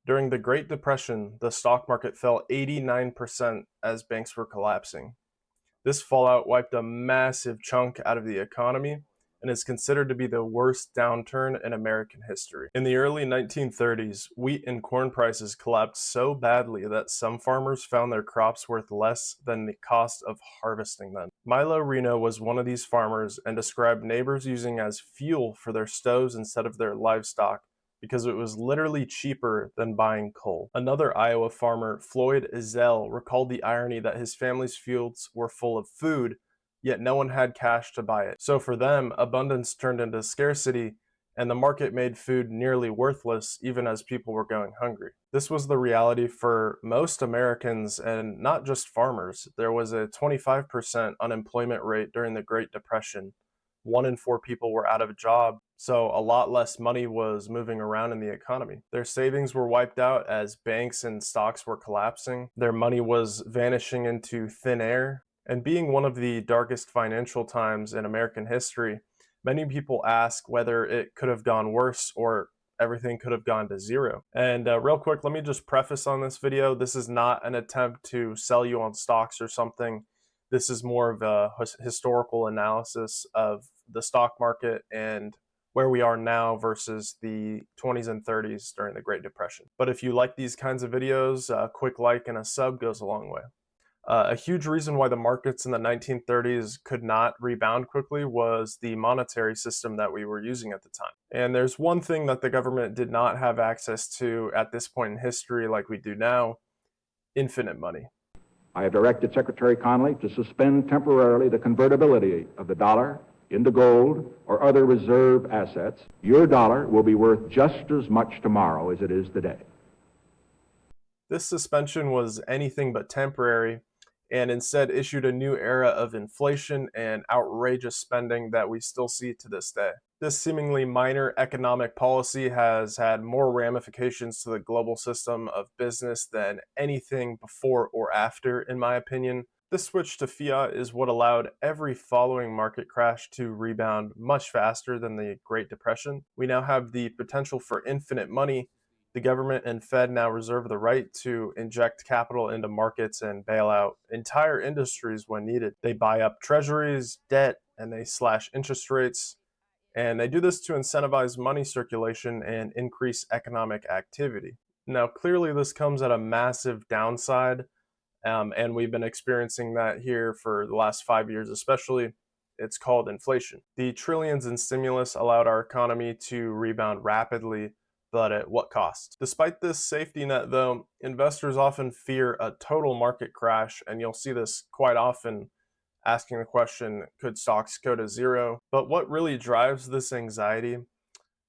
During the Great Depression, the stock market fell 89% as banks were collapsing. This fallout wiped a massive chunk out of the economy and is considered to be the worst downturn in American history. In the early 1930s, wheat and corn prices collapsed so badly that some farmers found their crops worth less than the cost of harvesting them. Milo Reno was one of these farmers and described neighbors using as fuel for their stoves instead of their livestock because it was literally cheaper than buying coal. Another Iowa farmer, Floyd Ezell, recalled the irony that his family's fields were full of food, yet no one had cash to buy it. So for them, abundance turned into scarcity, and the market made food nearly worthless even as people were going hungry. This was the reality for most Americans and not just farmers. There was a 25% unemployment rate during the Great Depression. 1 in 4 people were out of a job, so a lot less money was moving around in the economy. Their savings were wiped out as banks and stocks were collapsing. Their money was vanishing into thin air. And being one of the darkest financial times in American history, many people ask whether it could have gone worse or everything could have gone to zero. And real quick, let me just preface on this video. This is not an attempt to sell you on stocks or something. This is more of a historical analysis of the stock market and where we are now versus the 20s and 30s during the Great Depression. But if you like these kinds of videos, a quick like and a sub goes a long way. A huge reason why the markets in the 1930s could not rebound quickly was the monetary system that we were using at the time. And there's one thing that the government did not have access to at this point in history like we do now: infinite money. I have directed Secretary Connally to suspend temporarily the convertibility of the dollar into gold or other reserve assets. Your dollar will be worth just as much tomorrow as it is today. This suspension was anything but temporary and instead issued a new era of inflation and outrageous spending that we still see to this day. This seemingly minor economic policy has had more ramifications to the global system of business than anything before or after, in my opinion. This switch to fiat is what allowed every following market crash to rebound much faster than the Great Depression. We now have the potential for infinite money. The government and Fed now reserve the right to inject capital into markets and bail out entire industries when needed. They buy up treasuries, debt, and they slash interest rates. And they do this to incentivize money circulation and increase economic activity. Now, clearly, this comes at a massive downside, and we've been experiencing that here for the last 5 years, especially. It's called inflation. The trillions in stimulus allowed our economy to rebound rapidly, but at what cost? Despite this safety net, though, investors often fear a total market crash, and you'll see this quite often asking the question, could stocks go to zero? But what really drives this anxiety?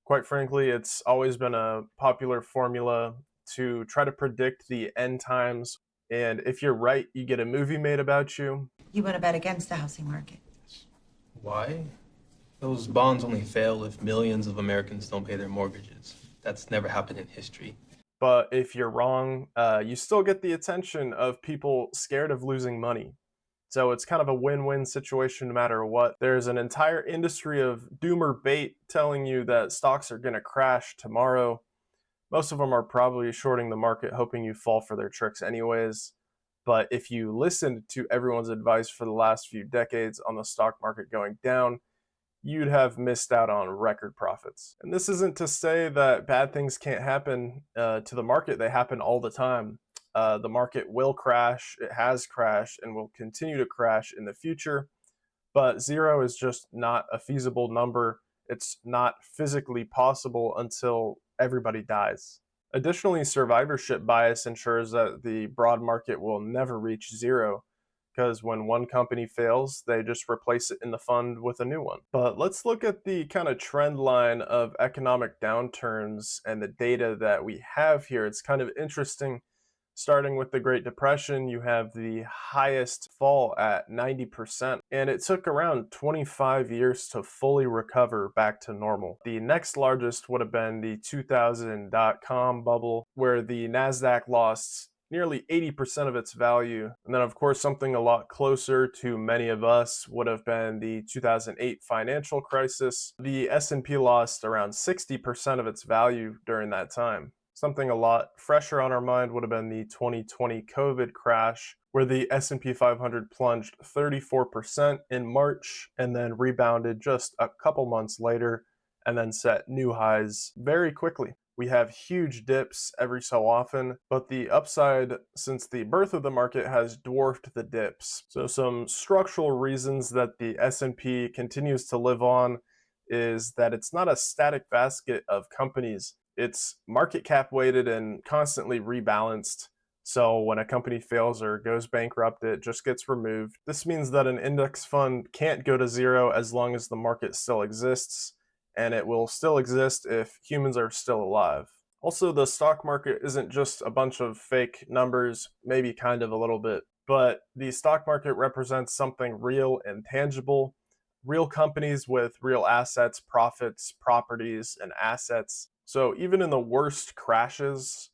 Quite frankly, it's always been a popular formula to try to predict the end times, and if you're right, you get a movie made about you. You want to bet against the housing market. Why? Those bonds only fail if millions of Americans don't pay their mortgages. That's never happened in history. But if you're wrong, you still get the attention of people scared of losing money. So it's kind of a win-win situation no matter what. There's an entire industry of doomer bait telling you that stocks are going to crash tomorrow. Most of them are probably shorting the market, hoping you fall for their tricks anyways. But if you listened to everyone's advice for the last few decades on the stock market going down, you'd have missed out on record profits. And this isn't to say that bad things can't happen to the market. They happen all the time. The market will crash, it has crashed, and will continue to crash in the future. But zero is just not a feasible number. It's not physically possible until everybody dies. Additionally, survivorship bias ensures that the broad market will never reach zero, because when one company fails, they just replace it in the fund with a new one. But let's look at the kind of trend line of economic downturns and the data that we have here. It's kind of interesting. Starting with the Great Depression, you have the highest fall at 90%, and it took around 25 years to fully recover back to normal. The next largest would have been the 2000 dot-com bubble, where the NASDAQ lost nearly 80% of its value. And then, of course, something a lot closer to many of us would have been the 2008 financial crisis. The S&P lost around 60% of its value during that time. Something a lot fresher on our mind would have been the 2020 COVID crash, where the S&P 500 plunged 34% in March and then rebounded just a couple months later and then set new highs very quickly. We have huge dips every so often, but the upside since the birth of the market has dwarfed the dips. So some structural reasons that the S&P continues to live on is that it's not a static basket of companies. It's market cap weighted and constantly rebalanced. So when a company fails or goes bankrupt, it just gets removed. This means that an index fund can't go to zero as long as the market still exists, and it will still exist if humans are still alive. Also, the stock market isn't just a bunch of fake numbers, maybe kind of a little bit, but the stock market represents something real and tangible, real companies with real assets, profits, properties, and assets. So even in the worst crashes,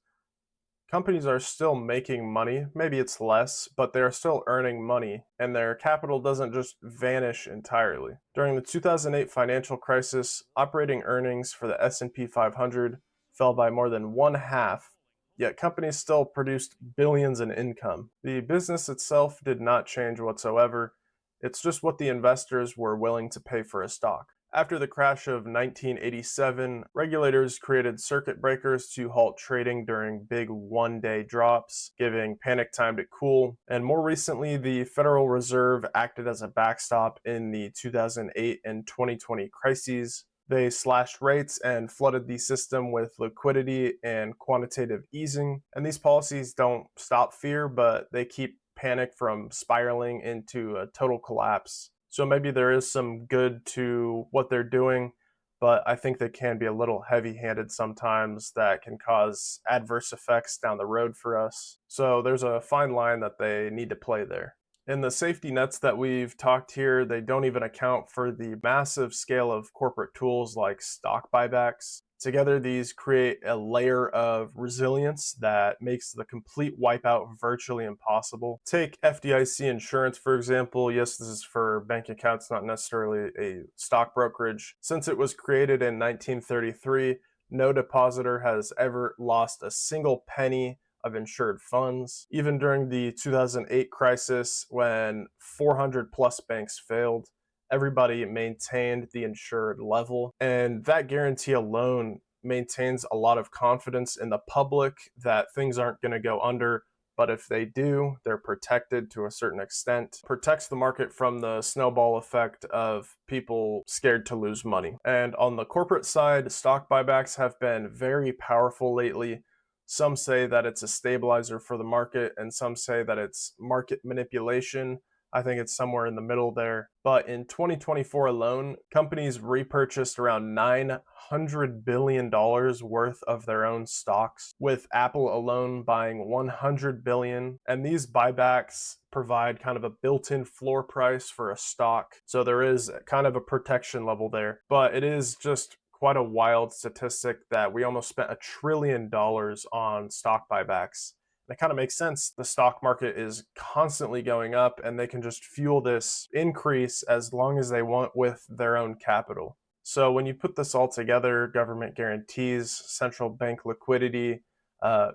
companies are still making money. Maybe it's less, but they're still earning money, and their capital doesn't just vanish entirely. During the 2008 financial crisis, operating earnings for the S&P 500 fell by more than one half, yet companies still produced billions in income. The business itself did not change whatsoever. It's just what the investors were willing to pay for a stock. After the crash of 1987, regulators created circuit breakers to halt trading during big one-day drops, giving panic time to cool. And more recently, the Federal Reserve acted as a backstop in the 2008 and 2020 crises. They slashed rates and flooded the system with liquidity and quantitative easing. And these policies don't stop fear, but they keep panic from spiraling into a total collapse. So maybe there is some good to what they're doing, but I think they can be a little heavy-handed sometimes that can cause adverse effects down the road for us. So there's a fine line that they need to play there. In the safety nets that we've talked here, they don't even account for the massive scale of corporate tools like stock buybacks. Together, these create a layer of resilience that makes the complete wipeout virtually impossible. Take FDIC insurance, for example. Yes, this is for bank accounts, not necessarily a stock brokerage. Since it was created in 1933, no depositor has ever lost a single penny of insured funds. Even during the 2008 crisis, when 400 plus banks failed, everybody maintained the insured level. And that guarantee alone maintains a lot of confidence in the public that things aren't going to go under. But if they do, they're protected to a certain extent. Protects the market from the snowball effect of people scared to lose money. And on the corporate side, stock buybacks have been very powerful lately. Some say that it's a stabilizer for the market, and some say that it's market manipulation. I think it's somewhere in the middle there. But in 2024 alone, companies repurchased around $900 billion worth of their own stocks, with Apple alone buying $100 billion. And these buybacks provide kind of a built-in floor price for a stock. So there is kind of a protection level there. But it is just quite a wild statistic that we almost spent $1 trillion on stock buybacks. That kind of makes sense. The stock market is constantly going up, and they can just fuel this increase as long as they want with their own capital. So when you put this all together, government guarantees, central bank liquidity,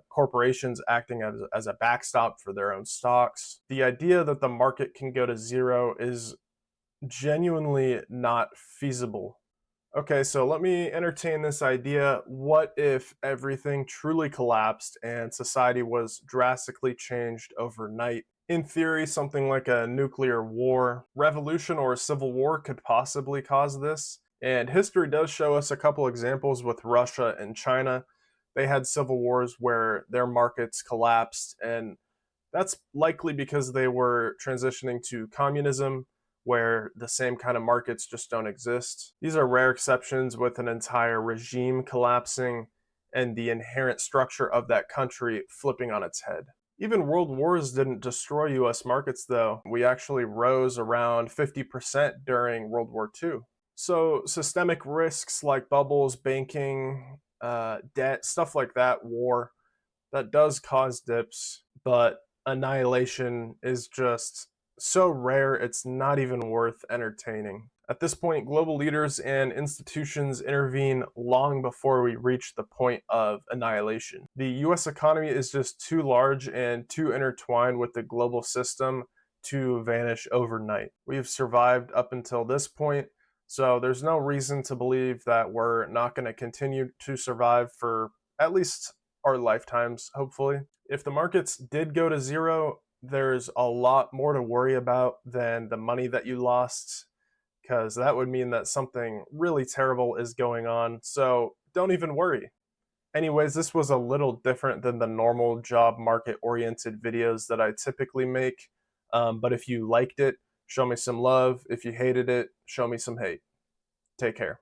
corporations acting as a backstop for their own stocks, the idea that the market can go to zero is genuinely not feasible. Okay, so let me entertain this idea. What if everything truly collapsed and society was drastically changed overnight? In theory, something like a nuclear war, revolution, or civil war could possibly cause this. And history does show us a couple examples with Russia and China. They had civil wars where their markets collapsed, and that's likely because they were transitioning to communism, where the same kind of markets just don't exist. These are rare exceptions, with an entire regime collapsing and the inherent structure of that country flipping on its head. Even world wars didn't destroy US markets, though. We actually rose around 50% during World War II. So systemic risks like bubbles, banking, debt, stuff like that, war, that does cause dips, but annihilation is just so rare it's not even worth entertaining. At this point, global leaders and institutions intervene long before we reach the point of annihilation. The US economy is just too large and too intertwined with the global system to vanish overnight. We've survived up until this point, so there's no reason to believe that we're not going to continue to survive for at least our lifetimes, hopefully. If the markets did go to zero, there's a lot more to worry about than the money that you lost, because that would mean that something really terrible is going on. So don't even worry. Anyways, this was a little different than the normal job market oriented videos that I typically make. But if you liked it, show me some love. If you hated it, show me some hate. Take care.